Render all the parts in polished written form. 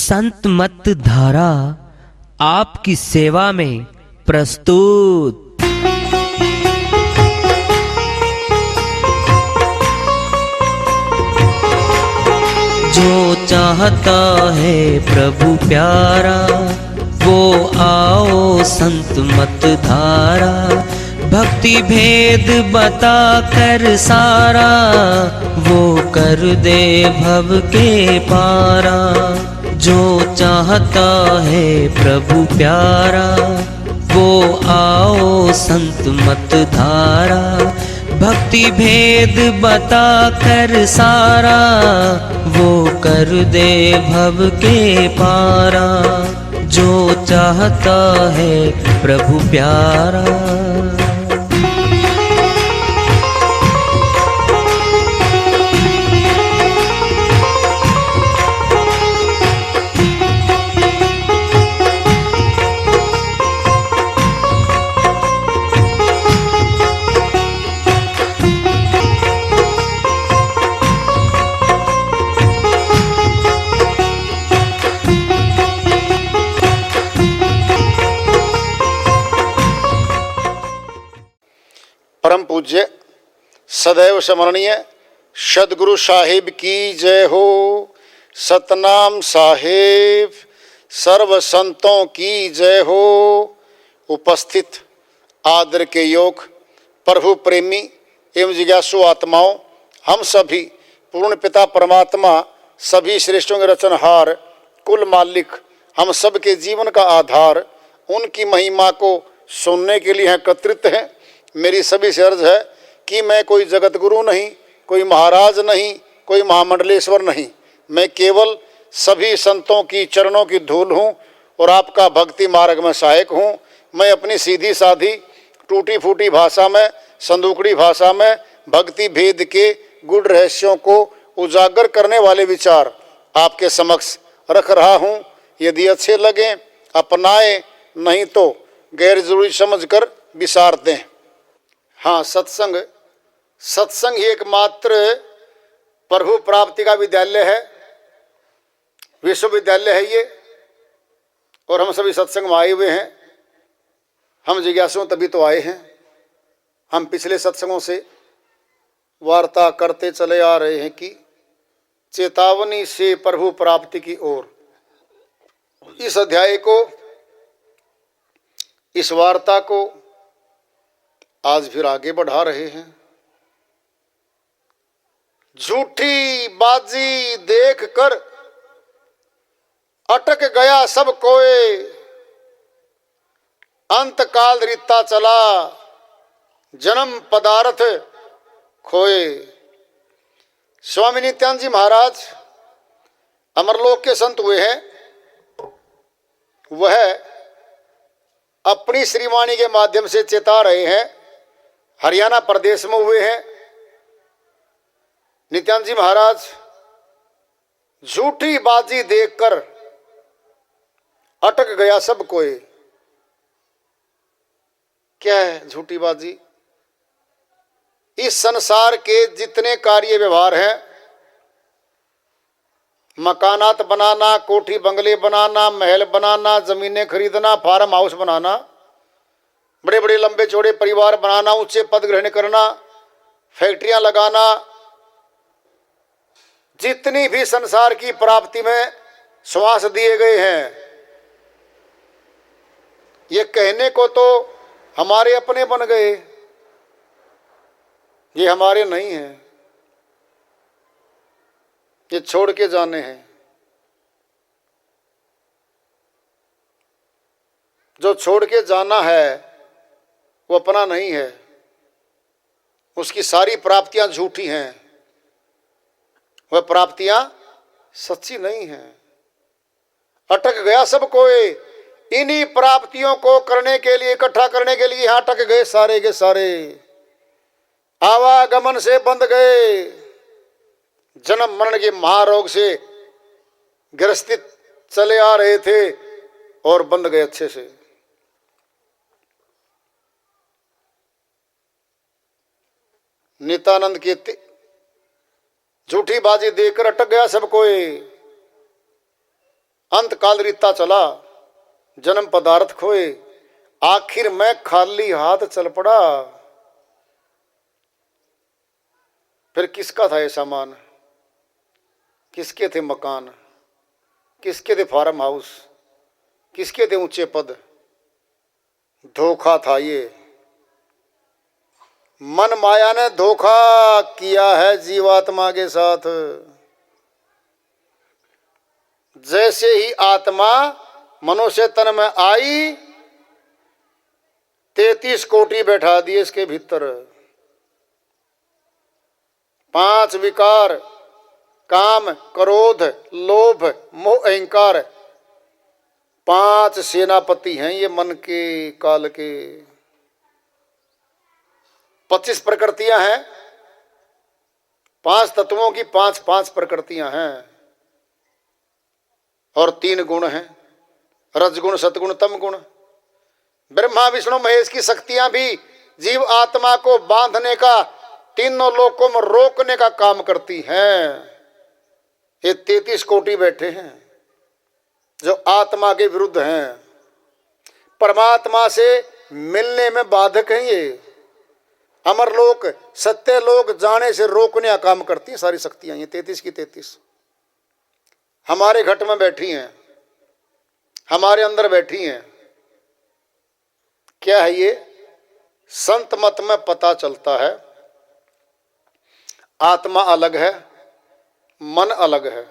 संत मत धारा आपकी सेवा में प्रस्तुत। जो चाहता है प्रभु प्यारा वो आओ संत मत धारा। भक्ति भेद बता कर सारा वो कर दे भव के पारा। जो चाहता है प्रभु प्यारा वो आओ संत मत धारा। भक्ति भेद बता कर सारा वो कर दे भव के पारा। जो चाहता है प्रभु प्यारा। परम पूज्य सदैव स्मरणीय सदगुरु साहिब की जय हो। सतनाम साहिब सर्व संतों की जय हो। उपस्थित आदर के योग प्रभु प्रेमी एवं जिज्ञासु आत्माओं, हम सभी पूर्ण पिता परमात्मा सभी श्रेष्ठों के रचनहार कुल मालिक हम सब के जीवन का आधार उनकी महिमा को सुनने के लिए एकत्रित हैं। मेरी सभी से अर्ज है कि मैं कोई जगत गुरु नहीं, कोई महाराज नहीं, कोई महामंडलेश्वर नहीं। मैं केवल सभी संतों की चरणों की धूल हूँ और आपका भक्ति मार्ग में सहायक हूँ। मैं अपनी सीधी साधी टूटी फूटी भाषा में, संदूकड़ी भाषा में भक्ति भेद के गुड़ रहस्यों को उजागर करने वाले विचार आपके समक्ष रख रहा हूँ। यदि अच्छे लगें अपनाएं, नहीं तो गैर जरूरी समझकर विसार दें। हाँ, सत्संग ही एकमात्र प्रभु प्राप्ति का विद्यालय है, विश्वविद्यालय है ये। और हम सभी सत्संग में आए हुए हैं। हम जिज्ञासु तभी तो आए हैं। हम पिछले सत्संगों से वार्ता करते चले आ रहे हैं कि चेतावनी से प्रभु प्राप्ति की ओर। इस अध्याय को, इस वार्ता को आज फिर आगे बढ़ा रहे हैं। झूठी बाजी देख कर अटक गया सब कोई। अंत काल रीता चला जन्म पदार्थ खोए। स्वामी नित्यानंद जी महाराज अमरलोक के संत हुए हैं। वह अपनी श्रीवाणी के माध्यम से चेता रहे हैं। हरियाणा प्रदेश में हुए हैं। नित्यानंद जी महाराज झूठी बाजी देखकर अटक गया सब कोई। क्या है झूठी बाजी? इस संसार के जितने कार्य व्यवहार हैं, मकानात बनाना, कोठी बंगले बनाना, महल बनाना, जमीनें खरीदना, फार्म हाउस बनाना, बड़े बड़े लंबे चौड़े परिवार बनाना, ऊंचे पद ग्रहण करना, फैक्ट्रियां लगाना, जितनी भी संसार की प्राप्ति में श्वास दिए गए हैं, ये कहने को तो हमारे अपने बन गए, ये हमारे नहीं हैं। ये छोड़ के जाने हैं। जो छोड़ के जाना है वो अपना नहीं है। उसकी सारी प्राप्तियां झूठी हैं, वह प्राप्तियां सच्ची नहीं हैं। अटक गया सब कोई। इन्हीं प्राप्तियों को करने के लिए, इकट्ठा करने के लिए यहां अटक गए सारे के सारे। आवागमन से बंध गए। जन्म मरण के महारोग से ग्रसित चले आ रहे थे और बंध गए अच्छे से। नित्यानंद की झूठी बाजी देकर अटक गया सब कोई। अंत काल रीता चला, जन्म पदार्थ खोए, आखिर में खाली हाथ चल पड़ा। फिर किसका था ये सामान, किसके थे मकान, किसके थे फार्म हाउस, किसके थे ऊंचे पद। धोखा था ये, मन माया ने धोखा किया है जीवात्मा के साथ। जैसे ही आत्मा मनुष्य तन में आई, 33 कोटि बैठा दिए इसके भीतर। 5 विकार, काम, क्रोध, लोभ, मोह, अहंकार, 5 सेनापति हैं ये मन के, काल के। 25 प्रकृतियां हैं, 5 तत्वों की 5 प्रकृतियां हैं, और 3 गुण हैं, रजगुण, सतगुण, तम गुण। ब्रह्मा विष्णु महेश की शक्तियां भी जीव आत्मा को बांधने का, तीनों लोकों में रोकने का काम करती हैं। ये 33 कोटि बैठे हैं जो आत्मा के विरुद्ध हैं, परमात्मा से मिलने में बाधक हैं। ये अमर लोक, सत्य लोक जाने से रोकने का काम करती हैं सारी शक्तियां। ये 33 की 33 हमारे घट में बैठी हैं, हमारे अंदर बैठी हैं। क्या है ये? संत मत में पता चलता है आत्मा अलग है, मन अलग है।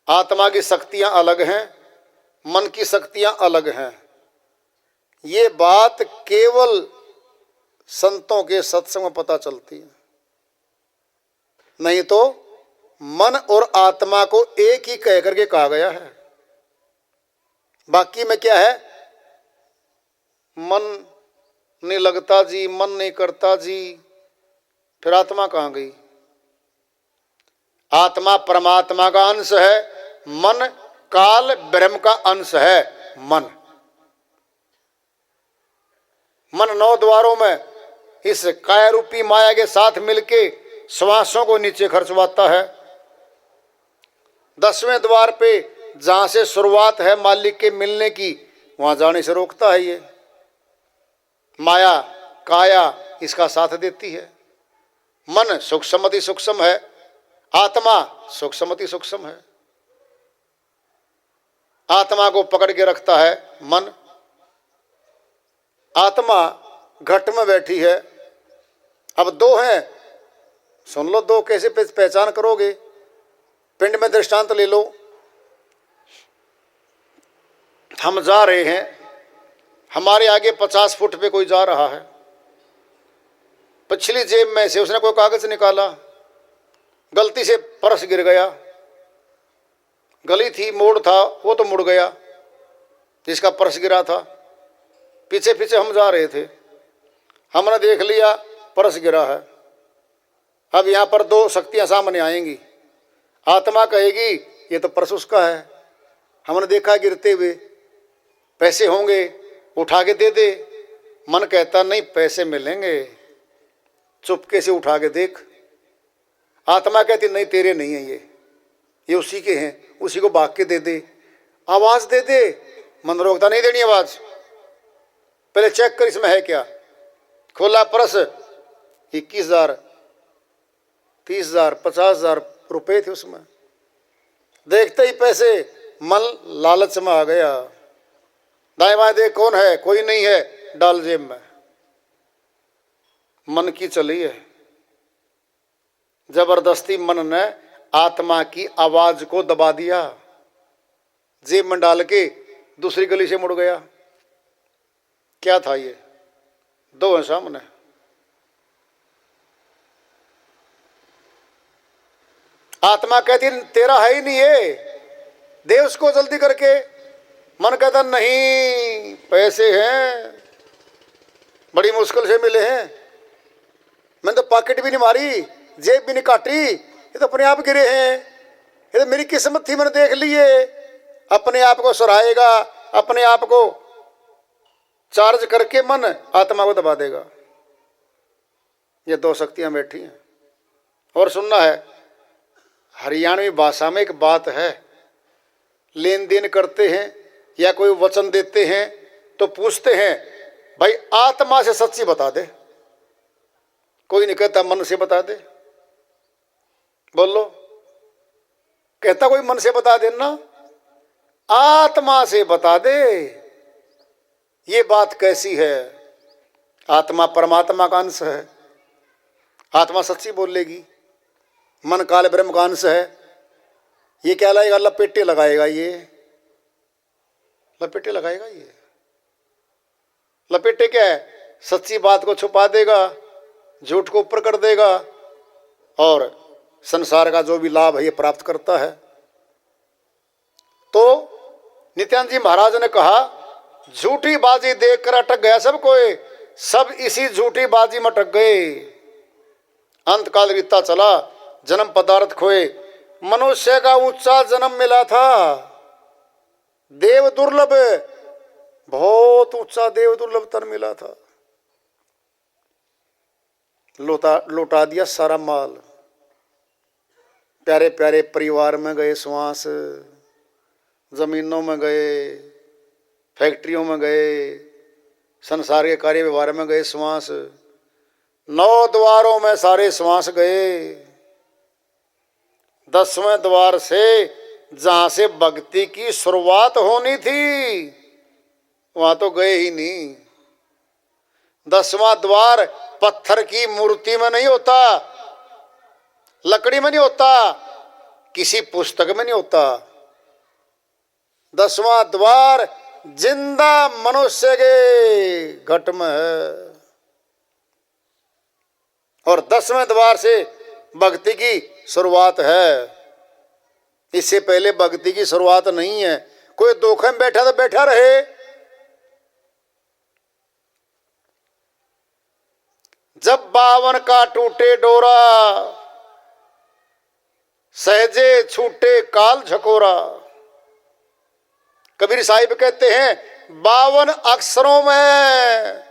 आत्मा की शक्तियां अलग हैं, मन की शक्तियां अलग हैं। ये बात केवल संतों के सत्संग में पता चलती है, नहीं तो मन और आत्मा को एक ही कह करके कहा गया है। बाकी में क्या है? मन नहीं लगता जी, मन नहीं करता जी, फिर आत्मा कहाँ गई? आत्मा परमात्मा का अंश है, मन काल ब्रह्म का अंश है। मन 9 द्वारों में इस काया रूपी माया के साथ मिलके श्वासों को नीचे खर्चवाता है। 10वें द्वार पे जहां से शुरुआत है मालिक के मिलने की, वहां जाने से रोकता है। ये माया काया इसका साथ देती है। मन सूक्ष्म अति सूक्ष्म है, आत्मा सूक्ष्म अति सूक्ष्म है। आत्मा को पकड़ के रखता है मन। आत्मा घट में बैठी है। अब 2 हैं, सुन लो, 2 कैसे पहचान करोगे? पिंड में दृष्टांत ले लो। हम जा रहे हैं, हमारे आगे 50 फुट पे कोई जा रहा है। पिछली जेब में से उसने कोई कागज निकाला, गलती से पर्स गिर गया। गली थी, मोड़ था, वो तो मुड़ गया जिसका पर्स गिरा था। पीछे पीछे हम जा रहे थे, हमने देख लिया पर्स गिरा है। अब यहाँ पर 2 शक्तियाँ सामने आएंगी। आत्मा कहेगी ये तो पर्स उसका है, हमने देखा गिरते हुए, पैसे होंगे उठा के दे दे। मन कहता नहीं, पैसे मिलेंगे, चुपके से उठा के देख। आत्मा कहती नहीं, तेरे नहीं है ये उसी के हैं, उसी को भाग के दे दे, आवाज दे दे। मन रोकता नहीं देनी आवाज, पहले चेक कर इसमें है क्या। खोला पर्स, 21,000, 30,000, 50,000 रुपए थे उसमें। देखते ही पैसे, मन लालच में आ गया। दाएं बाएं देख, कौन है? कोई नहीं है, डाल जेब में। मन की चली है। जबरदस्ती मन ने आत्मा की आवाज को दबा दिया, जेब में डाल के दूसरी गली से मुड़ गया। क्या था ये? 2 हैं सामने। आत्मा कहती तेरा है ही नहीं है, दे उसको जल्दी करके। मन कहता नहीं, पैसे हैं, बड़ी मुश्किल से मिले हैं, मैंने तो पॉकेट भी नहीं मारी, जेब भी नहीं काटी, ये तो अपने आप गिरे हैं, ये तो मेरी किस्मत थी, मैंने देख लिए। अपने आप को सराहेगा, अपने आप को चार्ज करके मन आत्मा को दबा देगा। ये 2 शक्तियां बैठी हैं। और सुनना है, हरियाणवी भाषा में एक बात है, लेन देन करते हैं या कोई वचन देते हैं तो पूछते हैं भाई आत्मा से सच्ची बता दे। कोई नहीं कहता मन से बता दे। बोलो, कहता कोई मन से बता देना, आत्मा से बता दे। ये बात कैसी है? आत्मा परमात्मा का अंश है, आत्मा सच्ची बोलेगी। मन काल ब्रह्म का अंश है, ये क्या लाएगा? लपेटे लगाएगा। ये लपेटे लगाएगा। ये लपेटे क्या है? सच्ची बात को छुपा देगा, झूठ को ऊपर कर देगा और संसार का जो भी लाभ है ये प्राप्त करता है। तो नित्यानंद जी महाराज ने कहा झूठी बाजी देखकर अटक गया सब कोई, सब इसी झूठी बाजी में अटक गए। अंत काल बीतता चला, जन्म पदार्थ खोए, मनुष्य का ऊंचा जन्म मिला था। देव दुर्लभ, बहुत ऊंचा देव दुर्लभ तन मिला था। लौटा दिया सारा माल। प्यारे प्यारे परिवार में गए श्वास, जमीनों में गए, फैक्ट्रियों में गए, संसार के कार्य व्यवहार में गए श्वास, 9 द्वारों में सारे श्वास गए। 10वें द्वार से जहां से भक्ति की शुरुआत होनी थी वहां तो गए ही नहीं। 10वां द्वार पत्थर की मूर्ति में नहीं होता, लकड़ी में नहीं होता, किसी पुस्तक में नहीं होता। 10वां द्वार जिंदा मनुष्य के घट में है। और 10वें द्वार से भक्ति की शुरुआत है। इससे पहले भक्ति की शुरुआत नहीं है। कोई धोखे में बैठा तो बैठा रहे। जब 52 का टूटे डोरा, सहजे छूटे काल झकोरा। कबीर साहिब कहते हैं 52 अक्षरों में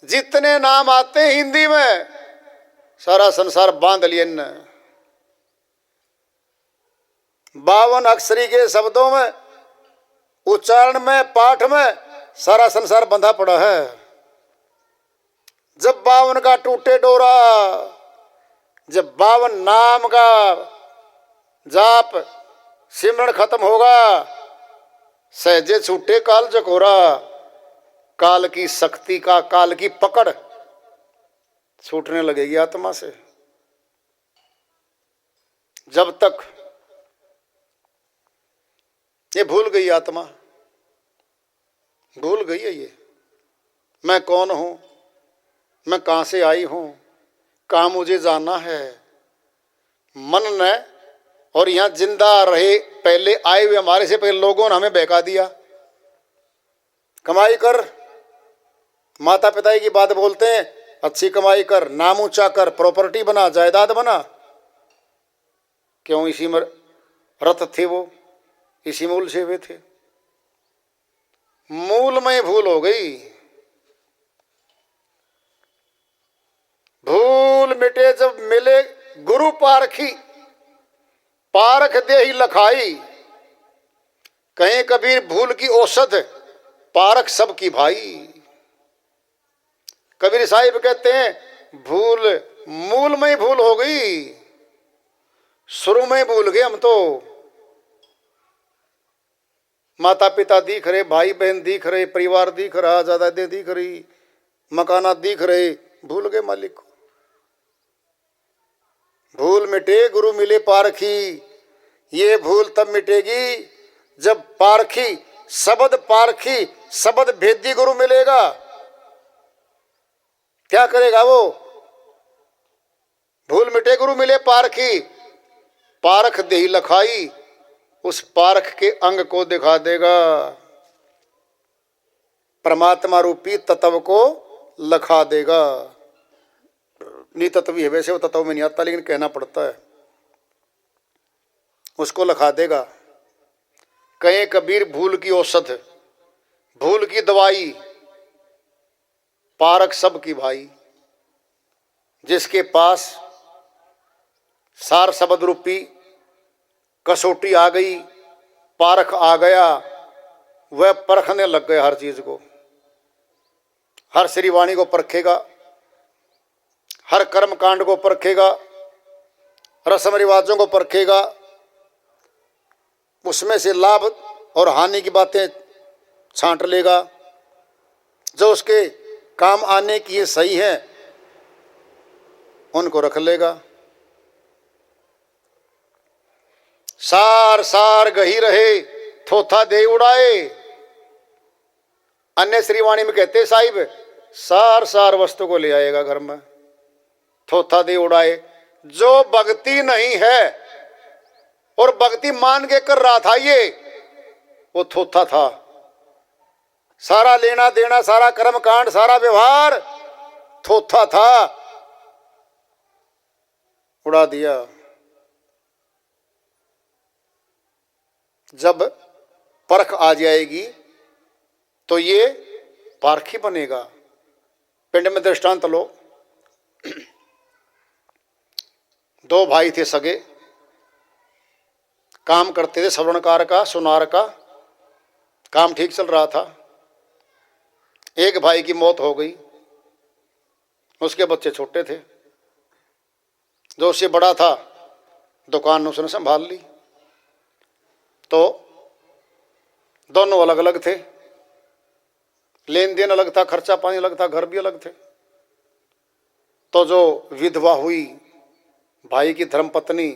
जितने नाम आते हैं हिंदी में, सारा संसार बांध लिया न। 52 अक्षरी के शब्दों में, उच्चारण में, पाठ में सारा संसार बंधा पड़ा है। जब 52 का टूटे डोरा, जब 52 नाम का जाप सिमरन खत्म होगा, सहजे छूटे काल झकोरा। काल की शक्ति का, काल की पकड़ छूटने लगेगी आत्मा से। जब तक ये भूल गई आत्मा, भूल गई है ये मैं कौन हूं, मैं कहां से आई हूं, कहां मुझे जाना है। मन ने और यहां जिंदा रहे पहले आए हुए हमारे से पहले लोगों ने हमें बहका दिया। कमाई कर, माता पिता की बात बोलते हैं, अच्छी कमाई कर, नाम ऊंचा कर, प्रॉपर्टी बना, जायदाद बना। क्यों? इसी में रत थे वो, इसी में उलझे हुए थे। मूल में भूल हो गई। भूल मिटे जब मिले गुरु पारखी, पारख दे ही लखाई। कहीं कबीर भूल की औषध, पारख सब की भाई। कबीर साहिब कहते हैं भूल मूल में ही भूल हो गई, शुरू में ही भूल गए हम तो। माता पिता दिख रहे, भाई बहन दिख रहे, परिवार दिख रहा, जायदादें दिख रही, मकानात दिख रहे, भूल गए मालिक को। भूल मिटे गुरु मिले पारखी। ये भूल तब मिटेगी जब पारखी, शब्द पारखी, शब्द भेदी गुरु मिलेगा। क्या करेगा वो? भूल मिटे गुरु मिले पारखी, पारख देही लखाई। उस पारख के अंग को दिखा देगा, परमात्मा रूपी तत्व को लखा देगा। नितत्व है, वैसे वो तत्व में नहीं आता लेकिन कहना पड़ता है। उसको लखा देगा। कहे कबीर भूल की औषध, भूल की दवाई, पारख सब की भाई। जिसके पास सार शब्द रूपी कसौटी आ गई, पारख आ गया, वह परखने लग गया हर चीज को, हर श्रीवाणी को परखेगा, हर कर्म कांड को परखेगा, रस्म रिवाजों को परखेगा, उसमें से लाभ और हानि की बातें छांट लेगा, जो उसके काम आने की ये सही है उनको रख लेगा। सार सार गही रहे, थोथा दे उड़ाए। अन्य श्रीवाणी में कहते साहिब सार सार वस्तु को ले आएगा घर में, थोथा दे उड़ाए। जो भक्ति नहीं है और भक्ति मान के कर रहा था ये, वो थोथा था। सारा लेना देना, सारा कर्म कांड, सारा व्यवहार थोथा था, उड़ा दिया। जब परख आ जाएगी तो ये पारखी बनेगा। पिंड में दृष्टांत लो, दो भाई थे सगे, काम करते थे श्रवणकार का, सुनार का, काम ठीक चल रहा था। एक भाई की मौत हो गई, उसके बच्चे छोटे थे। जो उससे बड़ा था दुकान उसने संभाल ली। तो दोनों अलग अलग थे, लेन देन अलग था, खर्चा पानी अलग था, घर भी अलग थे। तो जो विधवा हुई भाई की धर्मपत्नी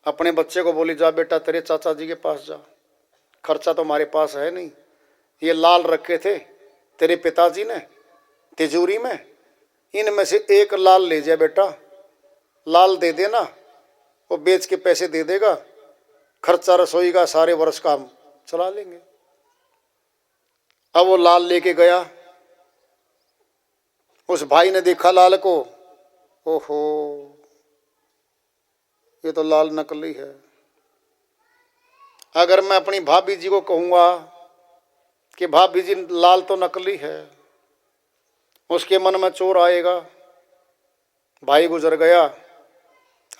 अपने बच्चे को बोली, जा बेटा तेरे चाचा जी के पास जा, खर्चा तो हमारे पास है नहीं, ये लाल रखे थे तेरे पिताजी ने तिजोरी में, इनमें से एक लाल ले जा बेटा, लाल दे देना, वो बेच के पैसे दे देगा, खर्चा रसोई का सारे वर्ष का हम चला लेंगे। अब वो लाल लेके गया। उस भाई ने देखा लाल को, ओहो ये तो लाल नकली है। अगर मैं अपनी भाभी जी को कहूँगा कि भाभी जी लाल तो नकली है, उसके मन में चोर आएगा, भाई गुजर गया,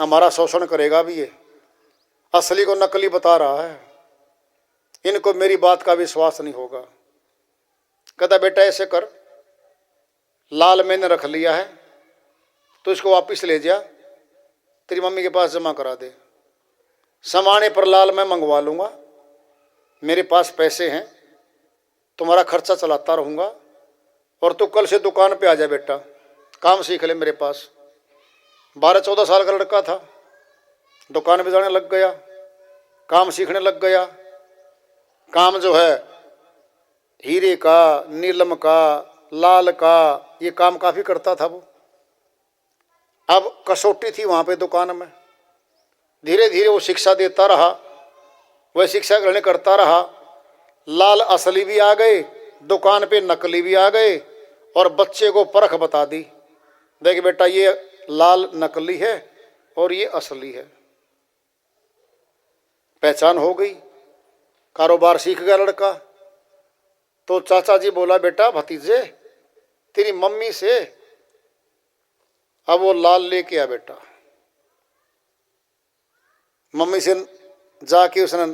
हमारा शोषण करेगा भी, ये असली को नकली बता रहा है, इनको मेरी बात का विश्वास नहीं होगा। कहता बेटा ऐसे कर, लाल मैंने रख लिया है तो इसको वापस ले जा, तेरी मम्मी के पास जमा करा दे, समाने पर लाल मैं मंगवा लूँगा, मेरे पास पैसे हैं, तुम्हारा खर्चा चलाता रहूँगा, और तू कल से दुकान पे आ जा बेटा, काम सीख ले मेरे पास। 12-14 साल का लड़का था, दुकान पे जाने लग गया, काम सीखने लग गया। काम जो है हीरे का, नीलम का, लाल का, ये काम काफ़ी करता था वो। अब कसौटी थी वहाँ पे दुकान में, धीरे धीरे वो शिक्षा देता रहा, वह शिक्षा ग्रहण करता रहा। लाल असली भी आ गए, दुकान पे नकली भी आ गए, और बच्चे को परख बता दी, देख बेटा ये लाल नकली है और ये असली है। पहचान हो गई, कारोबार सीख गया लड़का। तो चाचा जी बोला, बेटा भतीजे तेरी मम्मी से अब वो लाल लेके आ बेटा। मम्मी से जाके उसने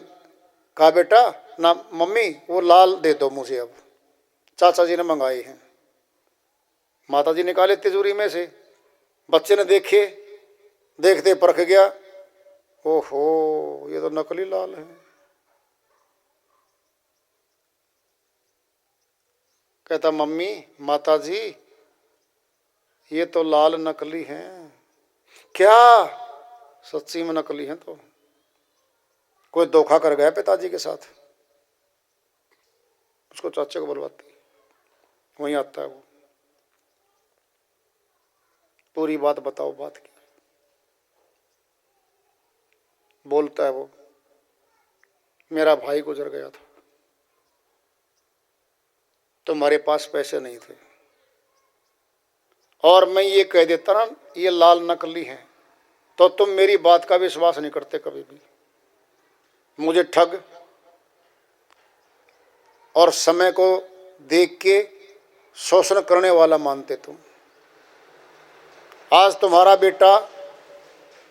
कहा, बेटा ना मम्मी वो लाल दे दो मुझे, अब चाचा जी ने मंगाए हैं। माता जी निकाले तिजोरी में से, बच्चे ने देखे, देखते परख गया, ओहो ये तो नकली लाल है। कहता मम्मी माता जी ये तो लाल नकली हैं। क्या सच्ची में नकली हैं? तो कोई धोखा कर गया पिताजी के साथ। उसको चाचा को बुलवाती, वहीं आता है वो, पूरी बात बताओ, बात की बोलता है वो, मेरा भाई गुजर गया था, तुम्हारे पास पैसे नहीं थे, और मैं ये कह देता ना ये लाल नकली हैं, तो तुम मेरी बात का विश्वास नहीं करते कभी भी, मुझे ठग और समय को देख के शोषण करने वाला मानते तुम। आज तुम्हारा बेटा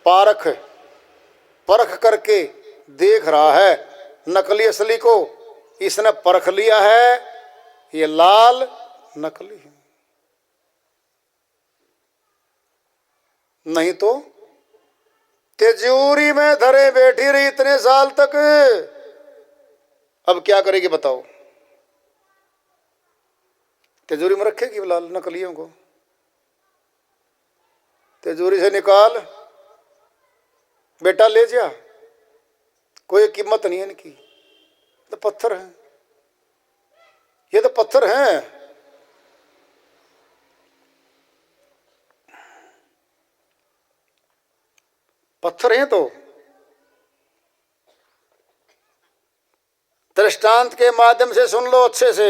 परख करके देख रहा है नकली असली को इसने परख लिया है, ये लाल नकली है। नहीं तो तिजोरी में धरे बैठी रही इतने साल तक, अब क्या करेगी बताओ? तिजोरी में रखेगी लाल नकलियों को? तिजोरी से निकाल बेटा ले जा, कोई कीमत नहीं है इनकी, तो पत्थर हैं, ये तो पत्थर हैं। पत्थर हैं तो दृष्टांत के माध्यम से सुन लो अच्छे से।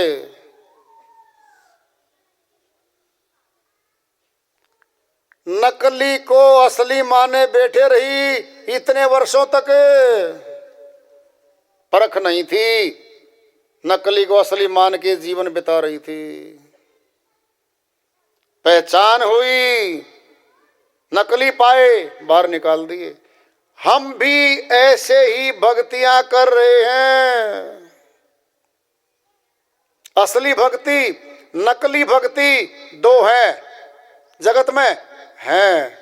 नकली को असली माने बैठे रही इतने वर्षों तक, परख नहीं थी, नकली को असली मान के जीवन बिता रही थी। पहचान हुई, नकली पाए, बाहर निकाल दिए। हम भी ऐसे ही भक्तियां कर रहे हैं। असली भक्ति, नकली भक्ति दो है जगत में हैं।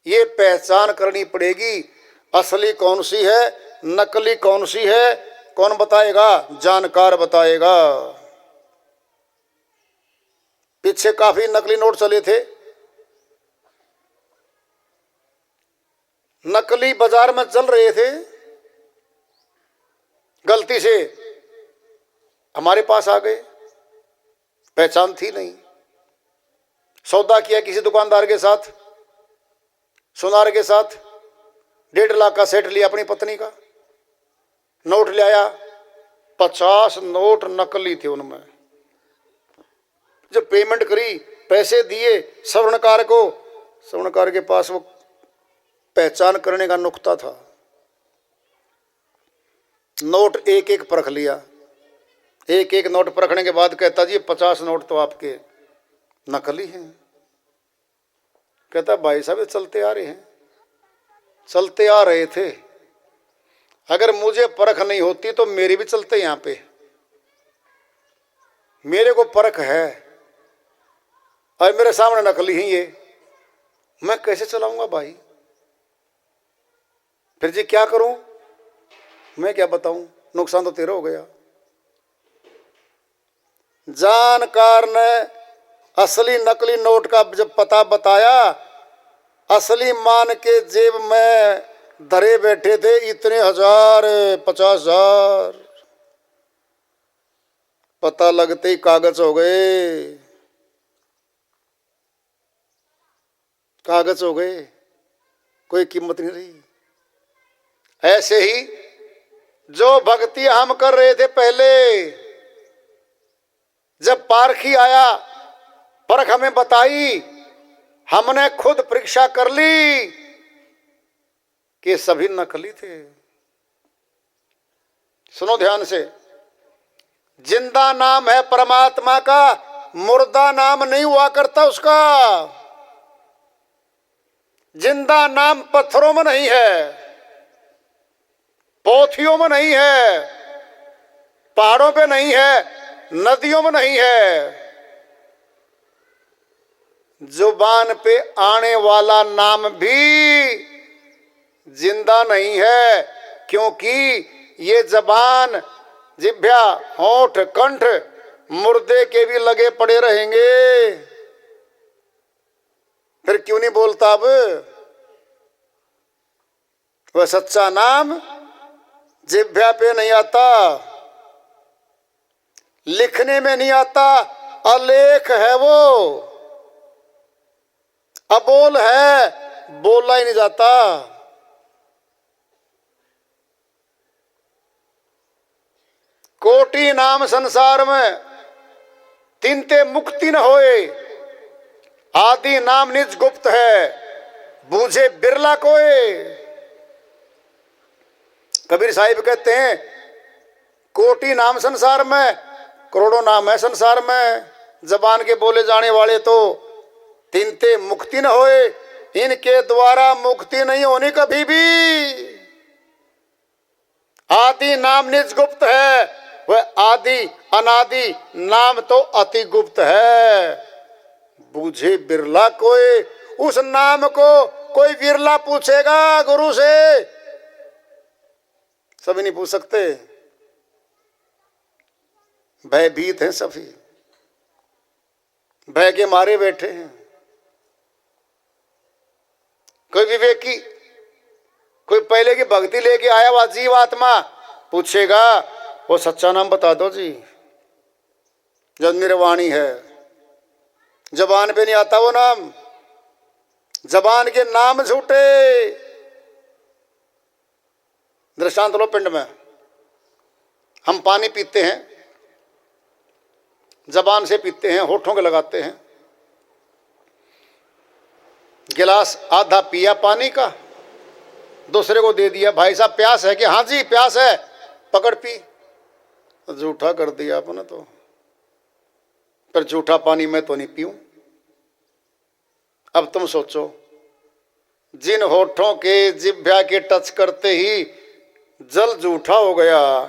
ये पहचान करनी पड़ेगी, असली कौन सी है, नकली कौन सी है। कौन बताएगा? जानकार बताएगा। पीछे काफी नकली नोट चले थे, नकली बाजार में चल रहे थे, गलती से हमारे पास आ गए, पहचान थी नहीं। सौदा किया किसी दुकानदार के साथ, सुनार के साथ, 1.5 लाख का सेट लिया अपनी पत्नी का, नोट ले आया, 50 नोट नकली थे उनमें। जब पेमेंट करी, पैसे दिए स्वर्णकार को, स्वर्णकार के पास वो पहचान करने का नुक्ता था, नोट एक एक परख लिया। एक एक नोट परखने के बाद कहता जी 50 नोट तो आपके नकली हैं। कहता भाई साहब चलते आ रहे हैं, चलते आ रहे थे, अगर मुझे परख नहीं होती तो मेरी भी चलते यहां पे, मेरे को परख है और मेरे सामने नकली ही ये, मैं कैसे चलाऊंगा भाई? फिर जी क्या करूं? मैं क्या बताऊं, नुकसान तो तेरा हो गया। जानकार ने असली नकली नोट का जब पता बताया, असली मान के जेब में धरे बैठे थे इतने हजार, 50,000। पता लगते ही कागज हो गए, कागज हो गए, कोई कीमत नहीं रही। ऐसे ही जो भक्ति हम कर रहे थे पहले, जब पारखी आया, परख हमें बताई, हमने खुद परीक्षा कर ली कि सभी नकली थे। सुनो ध्यान से, जिंदा नाम है परमात्मा का, मुर्दा नाम नहीं हुआ करता उसका। जिंदा नाम पत्थरों में नहीं है, पोथियों में नहीं है, पहाड़ों पे नहीं है, नदियों में नहीं है। जुबान पे आने वाला नाम भी जिंदा नहीं है, क्योंकि ये जबान, जिह्वा, होंठ, कंठ मुर्दे के भी लगे पड़े रहेंगे। फिर क्यों नहीं बोलता? अब वह सच्चा नाम जिह्वा पे नहीं आता, लिखने में नहीं आता, अलेख है वो, अबोल है, बोला ही नहीं जाता। कोटि नाम संसार में, तिनते मुक्ति न होए, आदि नाम निज गुप्त है, बूझे बिरला कोय। कबीर साहिब कहते हैं, कोटि नाम संसार में, करोड़ों नाम है संसार में, जबान के बोले जाने वाले तो तिनते मुक्ति न होए, इनके द्वारा मुक्ति नहीं होनी कभी भी। आदि नाम निज गुप्त है, वह आदि अनादि नाम तो अति गुप्त है। बूझे बिरला कोई, उस नाम को कोई बिरला पूछेगा गुरु से, सभी नहीं पूछ सकते, भयभीत हैं सभी, भय के मारे बैठे हैं। कोई विवेकी, कोई पहले की भक्ति लेके आया हुआ जीवात्मा पूछेगा, वो सच्चा नाम बता दो जी, जो निर्वाणी है, जबान पे नहीं आता वो नाम, जबान के नाम झूठे। दृष्टांत लो, पिंड में हम पानी पीते हैं, जबान से पीते हैं, होठों के लगाते हैं, गिलास आधा पिया पानी का, दूसरे को दे दिया, भाई साहब प्यास है कि, हाँ जी प्यास है, पकड़ पी, झूठा कर दिया आपने तो। पर झूठा पानी मैं तो नहीं पीऊं। अब तुम सोचो, जिन होठों के जिह्वा के टच करते ही जल झूठा हो गया,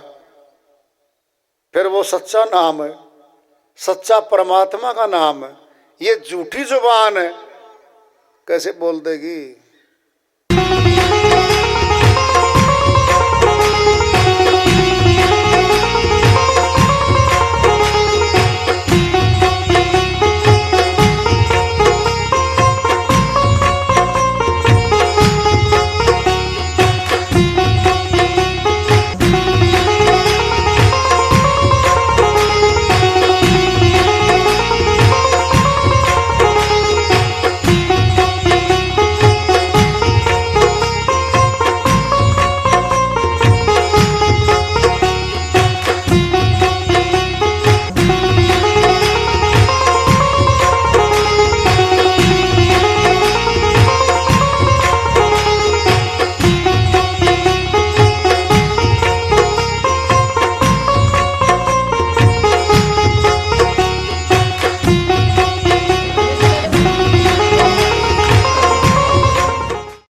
फिर वो सच्चा नाम है, सच्चा परमात्मा का नाम है, ये झूठी जुबान है कैसे बोल देगी।